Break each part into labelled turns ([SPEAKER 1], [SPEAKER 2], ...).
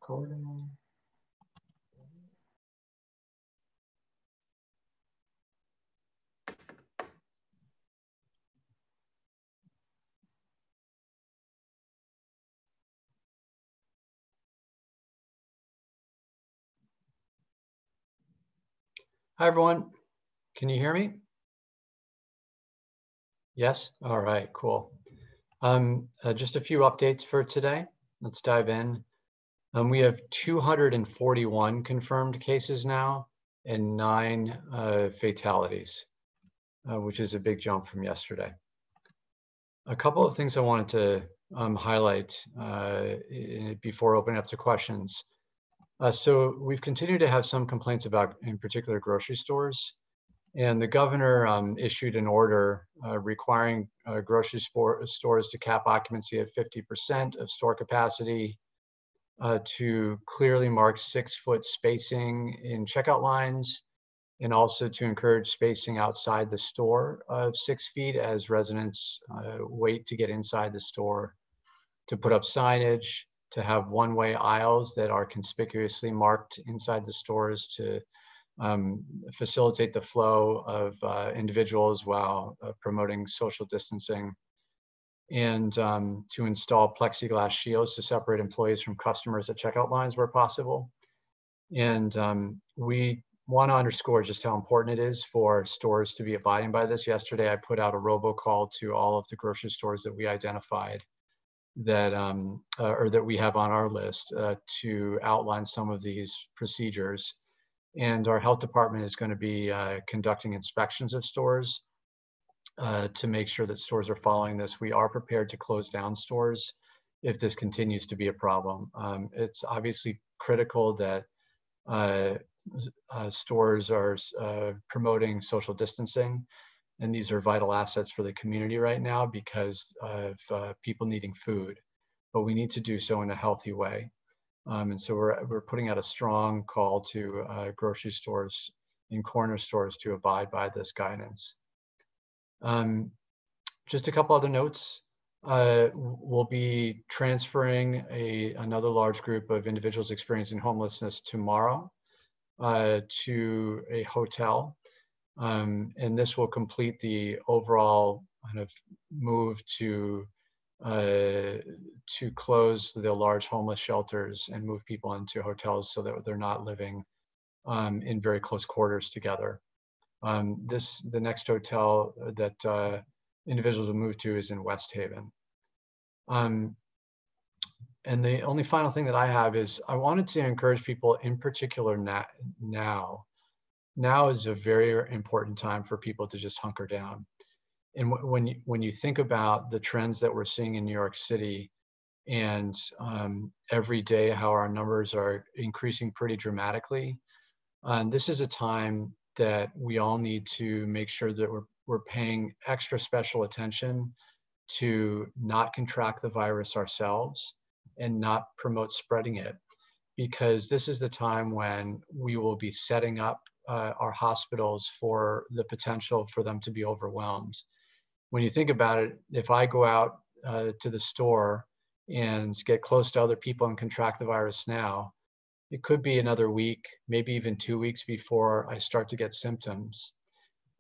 [SPEAKER 1] Recording. Hi, everyone. Can you hear me? Yes? All right, cool. Just a few updates for today. Let's dive in. We have 241 confirmed cases now and 9 fatalities, which is a big jump from yesterday. A couple of things I wanted to highlight before opening up to questions. So we've continued to have some complaints about, in particular, grocery stores. And the governor issued an order requiring grocery stores to cap occupancy at 50% of store capacity, to clearly mark 6-foot spacing in checkout lines, and also to encourage spacing outside the store of 6 feet as residents wait to get inside the store, to put up signage, to have one-way aisles that are conspicuously marked inside the stores to facilitate the flow of individuals while promoting social distancing, and to install plexiglass shields to separate employees from customers at checkout lines where possible. And we want to underscore just how important it is for stores to be abiding by this. Yesterday, I put out a robocall to all of the grocery stores that we identified that or that we have on our list to outline some of these procedures. And our health department is going to be conducting inspections of stores to make sure that stores are following this. We are prepared to close down stores if this continues to be a problem. It's obviously critical that stores are promoting social distancing, and these are vital assets for the community right now because of people needing food, but we need to do so in a healthy way. And so we're putting out a strong call to grocery stores and corner stores to abide by this guidance. Just a couple other notes. We'll be transferring another large group of individuals experiencing homelessness tomorrow to a hotel. And this will complete the overall kind of move to close the large homeless shelters and move people into hotels so that they're not living in very close quarters together. The next hotel that individuals will move to is in West Haven. And the only final thing that I have is I wanted to encourage people, in particular now is a very important time for people to just hunker down. And when you think about the trends that we're seeing in New York City, and every day how our numbers are increasing pretty dramatically, this is a time that we all need to make sure that we're paying extra special attention to not contract the virus ourselves and not promote spreading it, because this is the time when we will be setting up our hospitals for the potential for them to be overwhelmed. When you think about it, if I go out to the store and get close to other people and contract the virus now, it could be another week, maybe even 2 weeks before I start to get symptoms.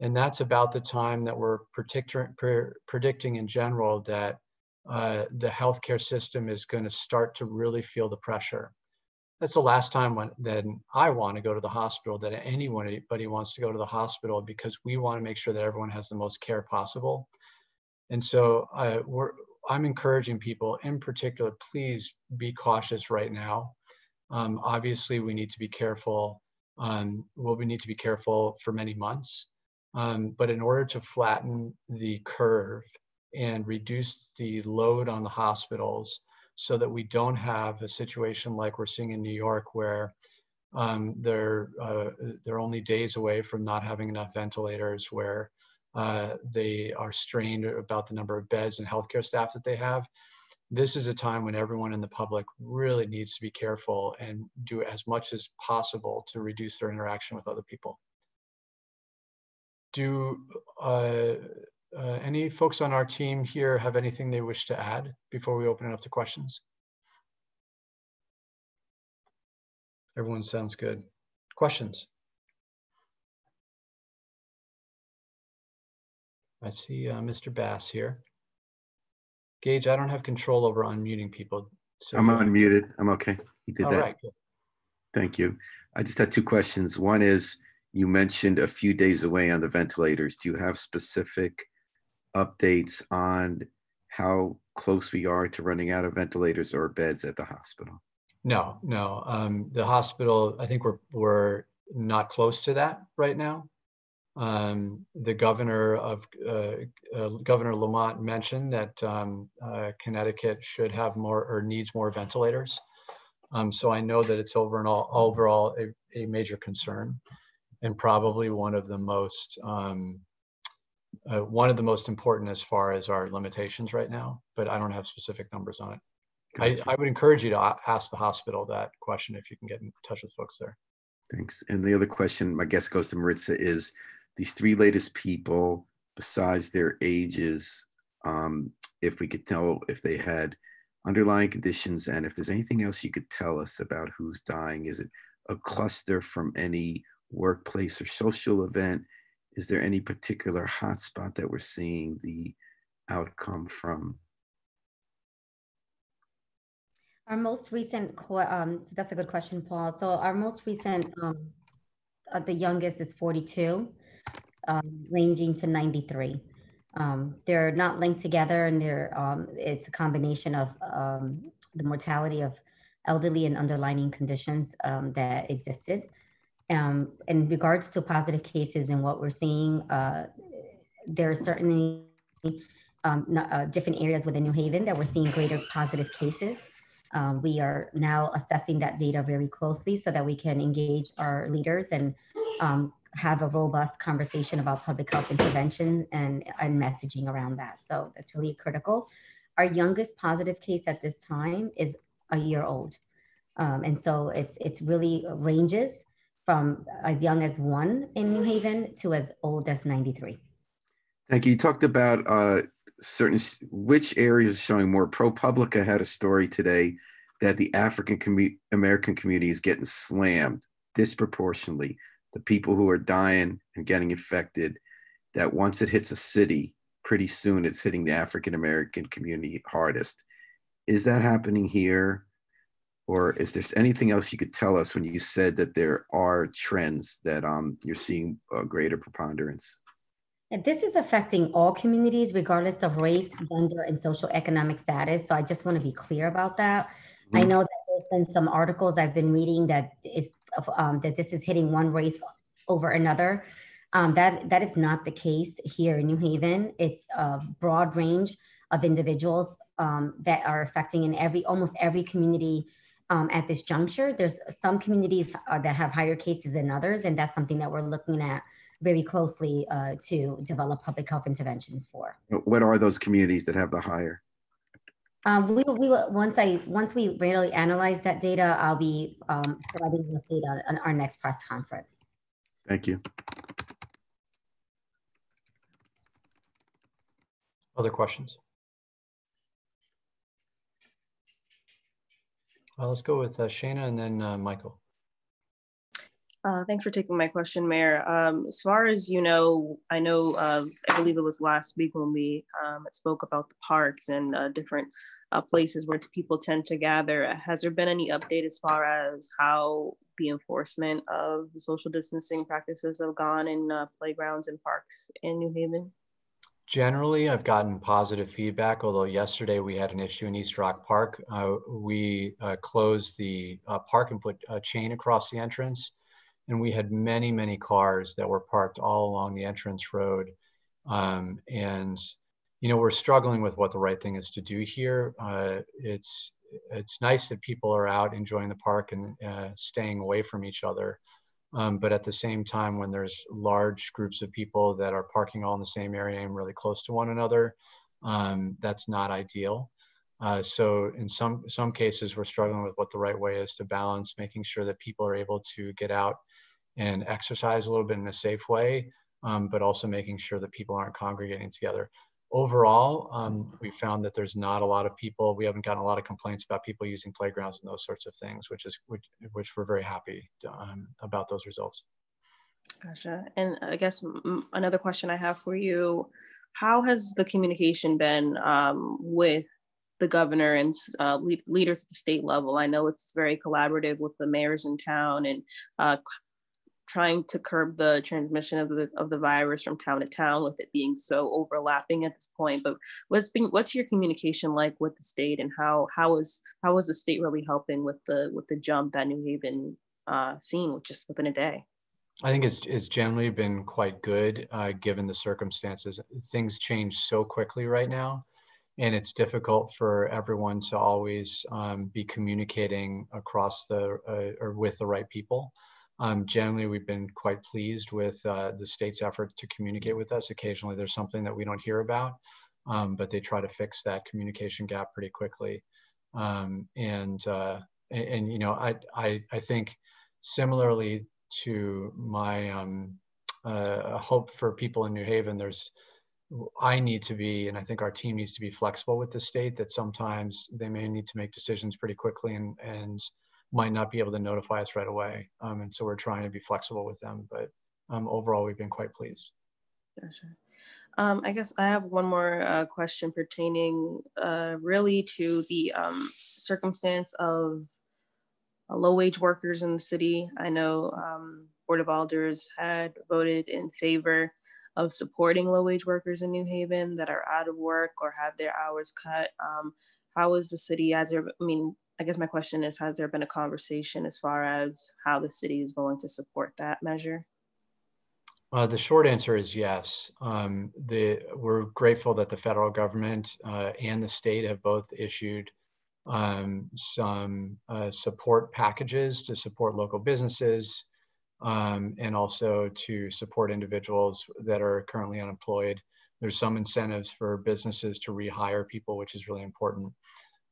[SPEAKER 1] And that's about the time that we're predicting in general that the healthcare system is going to start to really feel the pressure. That's the last time that I want to go to the hospital, that anybody wants to go to the hospital, because we want to make sure that everyone has the most care possible. And so I'm encouraging people in particular, please be cautious right now. Obviously, we need to be careful. We need to be careful for many months. But in order to flatten the curve and reduce the load on the hospitals so that we don't have a situation like we're seeing in New York, where they're only days away from not having enough ventilators, where they are strained about the number of beds and healthcare staff that they have. This is a time when everyone in the public really needs to be careful and do as much as possible to reduce their interaction with other people. Do any folks on our team here have anything they wish to add before we open it up to questions? Everyone sounds good. Questions? I see Mr. Bass here. Gage, I don't have control over unmuting people. So
[SPEAKER 2] I'm unmuted. I'm okay. He did
[SPEAKER 1] all
[SPEAKER 2] that.
[SPEAKER 1] right, good.
[SPEAKER 2] Thank you. I just had two questions. One is, you mentioned a few days away on the ventilators. Do you have specific updates on how close we are to running out of ventilators or beds at the hospital?
[SPEAKER 1] No. The hospital, I think we're not close to that right now. The governor of Governor Lamont mentioned that Connecticut should have more or needs more ventilators. So I know that it's overall a major concern, and probably one of the most important as far as our limitations right now. But I don't have specific numbers on it.
[SPEAKER 2] Gotcha.
[SPEAKER 1] I would encourage you to ask the hospital that question if you can get in touch with folks there.
[SPEAKER 2] Thanks. And the other question, my guess goes to Maritza, is these three latest people, besides their ages, if we could tell if they had underlying conditions and if there's anything else you could tell us about who's dying. Is it a cluster from any workplace or social event? Is there any particular hotspot that we're seeing the outcome from?
[SPEAKER 3] Our most recent, so that's a good question, Paul. So our most recent, the youngest is 42, ranging to 93. They're not linked together, and it's a combination of the mortality of elderly and underlying conditions that existed. In regards to positive cases and what we're seeing, there are certainly different areas within New Haven that we're seeing greater positive cases. We are now assessing that data very closely so that we can engage our leaders and have a robust conversation about public health intervention and messaging around that. So that's really critical. Our youngest positive case at this time is a year old. And so it's really ranges from as young as 1 in New Haven to as old as 93.
[SPEAKER 2] Thank you. You talked about which areas are showing more. ProPublica had a story today that the African American community is getting slammed disproportionately. The people who are dying and getting infected, that once it hits a city, pretty soon it's hitting the African American community hardest. Is that happening here? Or is there anything else you could tell us when you said that there are trends that you're seeing a greater preponderance?
[SPEAKER 3] And this is affecting all communities, regardless of race, gender, and social economic status. So I just want to be clear about that. Mm-hmm. I know that there's been some articles I've been reading that this is hitting one race over another. That is not the case here in New Haven. It's a broad range of individuals that are affecting in almost every community at this juncture. There's some communities that have higher cases than others, and that's something that we're looking at very closely to develop public health interventions for.
[SPEAKER 2] What are those communities that have the higher?
[SPEAKER 3] Once we really analyze that data, I'll be providing this data on our next press conference.
[SPEAKER 2] Thank you.
[SPEAKER 1] Other questions? Let's go with Shana and then Michael.
[SPEAKER 4] Thanks for taking my question, Mayor. As far as you know, I believe it was last week when we spoke about the parks and different places where people tend to gather. Has there been any update as far as how the enforcement of the social distancing practices have gone in playgrounds and parks in New Haven?
[SPEAKER 1] Generally, I've gotten positive feedback, although yesterday we had an issue in East Rock Park. We closed the park and put a chain across the entrance. And we had many, many cars that were parked all along the entrance road. And, you know, we're struggling with what the right thing is to do here. It's nice that people are out enjoying the park and staying away from each other. But at the same time, when there's large groups of people that are parking all in the same area and really close to one another, that's not ideal. So in some cases, we're struggling with what the right way is to balance making sure that people are able to get out and exercise a little bit in a safe way, but also making sure that people aren't congregating together. overall, we found that there's not a lot of people. We haven't gotten a lot of complaints about people using playgrounds and those sorts of things, which we're very happy about those results.
[SPEAKER 4] Gotcha. And I guess another question I have for you, how has the communication been with the governor and leaders at the state level? I know it's very collaborative with the mayors in town and trying to curb the transmission of the virus from town to town, with it being so overlapping at this point. But what's your communication like with the state, and how is the state really helping with the jump that New Haven seen with just within a day?
[SPEAKER 1] I think it's generally been quite good given the circumstances. Things change so quickly right now, and it's difficult for everyone to always be communicating across or with the right people. Generally, we've been quite pleased with the state's effort to communicate with us. Occasionally, there's something that we don't hear about, but they try to fix that communication gap pretty quickly. And you know, I think similarly to my hope for people in New Haven, I need to be, and I think our team needs to be flexible with the state, that sometimes they may need to make decisions pretty quickly and might not be able to notify us right away. And so we're trying to be flexible with them, but overall, we've been quite pleased.
[SPEAKER 4] Gotcha. I guess I have one more question pertaining really to the circumstance of low-wage workers in the city. I know Board of Alders had voted in favor of supporting low-wage workers in New Haven that are out of work or have their hours cut. How is the city, I guess my question is, has there been a conversation as far as how the city is going to support that measure?
[SPEAKER 1] The short answer is yes. We're grateful that the federal government and the state have both issued some support packages to support local businesses and also to support individuals that are currently unemployed. There's some incentives for businesses to rehire people, which is really important.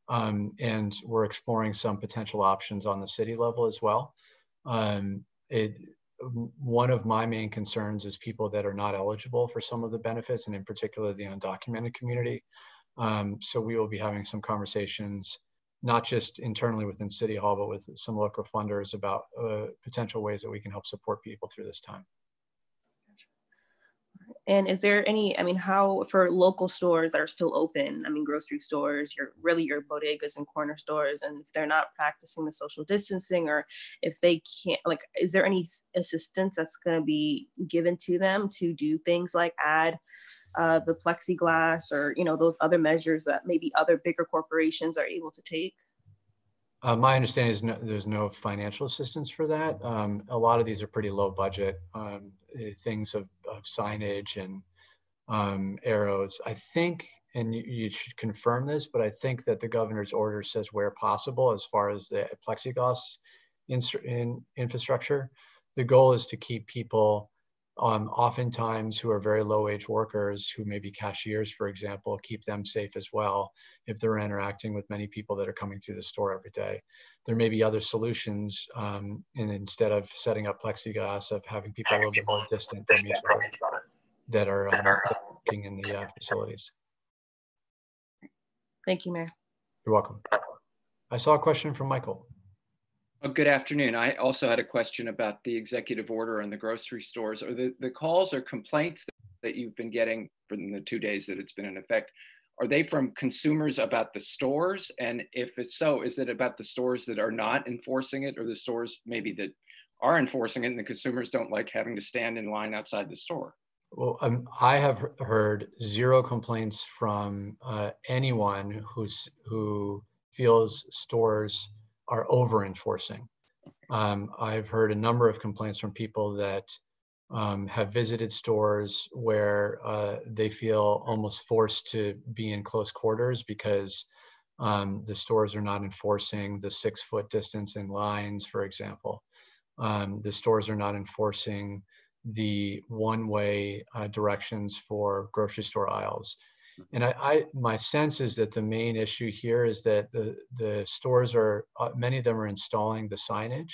[SPEAKER 1] And we're exploring some potential options on the city level as well. One of my main concerns is people that are not eligible for some of the benefits, and in particular the undocumented community. So we will be having some conversations, not just internally within City Hall, but with some local funders about potential ways that we can help support people through this time.
[SPEAKER 4] And is there any, how for local stores that are still open, grocery stores, your bodegas and corner stores, and if they're not practicing the social distancing, or if they can't, is there any assistance that's going to be given to them to do things like add the plexiglass or, those other measures that maybe other bigger corporations are able to take?
[SPEAKER 1] My understanding is there's no financial assistance for that. A lot of these are pretty low budget things of signage and arrows. I think, and you should confirm this, but I think that the governor's order says where possible as far as the plexiglass in infrastructure. The goal is to keep people oftentimes who are very low-wage workers, who may be cashiers, for example, keep them safe as well if they're interacting with many people that are coming through the store every day. There may be other solutions, and instead of setting up plexiglass, of having people a little bit more distant from each other that are working in the facilities.
[SPEAKER 4] Thank you, Mayor.
[SPEAKER 1] You're welcome. I saw a question from Michael.
[SPEAKER 5] Oh, good afternoon. I also had a question about the executive order on the grocery stores. Are the calls or complaints that you've been getting from the 2 days that it's been in effect, are they from consumers about the stores? And if it's so, is it about the stores that are not enforcing it, or the stores maybe that are enforcing it and the consumers don't like having to stand in line outside the store?
[SPEAKER 1] Well, I have heard zero complaints from anyone who feels stores are over enforcing. I've heard a number of complaints from people that have visited stores where they feel almost forced to be in close quarters because the stores are not enforcing the 6-foot distance in lines, for example. The stores are not enforcing the one-way directions for grocery store aisles. And my sense is that the main issue here is that the stores are, many of them are installing the signage,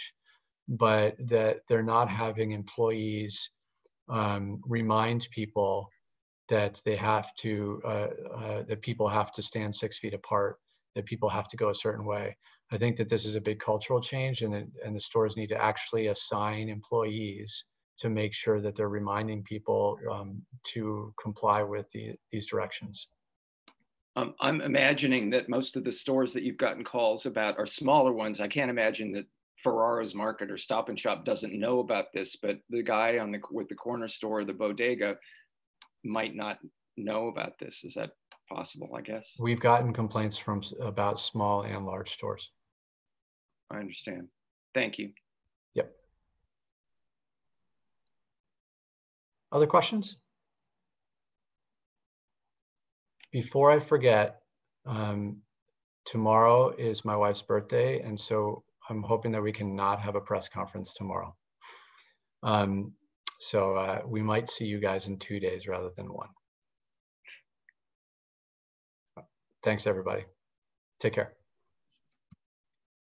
[SPEAKER 1] but that they're not having employees remind people that they have to, that people have to stand 6 feet apart, that people have to go a certain way. I think that this is a big cultural change, and the stores need to actually assign employees to make sure that they're reminding people to comply with these directions.
[SPEAKER 5] I'm imagining that most of the stores that you've gotten calls about are smaller ones. I can't imagine that Ferraro's Market or Stop and Shop doesn't know about this, but the guy with the corner store, the bodega, might not know about this. Is that possible, I guess?
[SPEAKER 1] We've gotten complaints from about small and large stores.
[SPEAKER 5] I understand. Thank you.
[SPEAKER 1] Yep. Other questions? Before I forget, tomorrow is my wife's birthday, and so I'm hoping that we can not have a press conference tomorrow. So we might see you guys in 2 days rather than 1. Thanks, everybody. Take care.